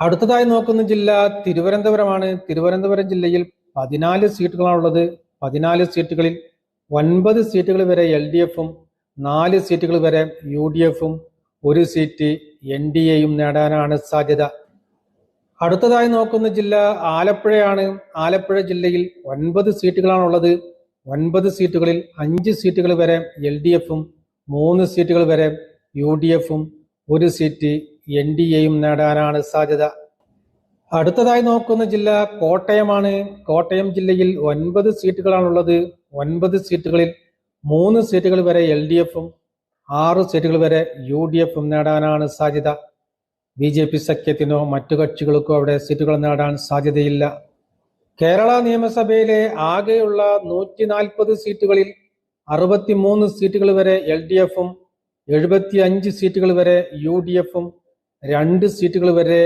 അടുത്തതായി നോക്കുന്ന ജില്ല തിരുവനന്തപുരമാണ്. തിരുവനന്തപുരം ജില്ലയിൽ 14 സീറ്റുകളാണുള്ളത്. 14 സീറ്റുകളിൽ 9 സീറ്റുകൾ വരെ LDFും 4 സീറ്റുകൾ വരെ UDFും 1 സീറ്റ് NDAയും നേടാനാണ് സാധ്യത. അടുത്തതായി നോക്കുന്ന ജില്ല ആലപ്പുഴയാണ്. ആലപ്പുഴ ജില്ലയിൽ 9 സീറ്റുകളാണുള്ളത്. 9 സീറ്റുകളിൽ 5 സീറ്റുകൾ വരെ LDFും 3 സീറ്റുകൾ വരെ UDFും 1 സീറ്റ് NDAയും നേടാനാണ് സാധ്യത. അടുത്തതായി നോക്കുന്ന ജില്ല കോട്ടയമാണ്. കോട്ടയം ജില്ലയിൽ 9 സീറ്റുകളാണുള്ളത്. 9 സീറ്റുകളിൽ 3 സീറ്റുകൾ വരെ LDFും 6 സീറ്റുകൾ വരെ UDFും നേടാനാണ് സാധ്യത. BJP സഖ്യത്തിനോ മറ്റു കക്ഷികൾക്കോ അവിടെ സീറ്റുകൾ നേടാൻ സാധ്യതയില്ല. കേരള നിയമസഭയിലെ ആകെയുള്ള 140 സീറ്റുകളിൽ 63 സീറ്റുകൾ വരെ LDFും 75 സീറ്റുകൾ വരെ UDFും 2 സീറ്റുകൾ വരെ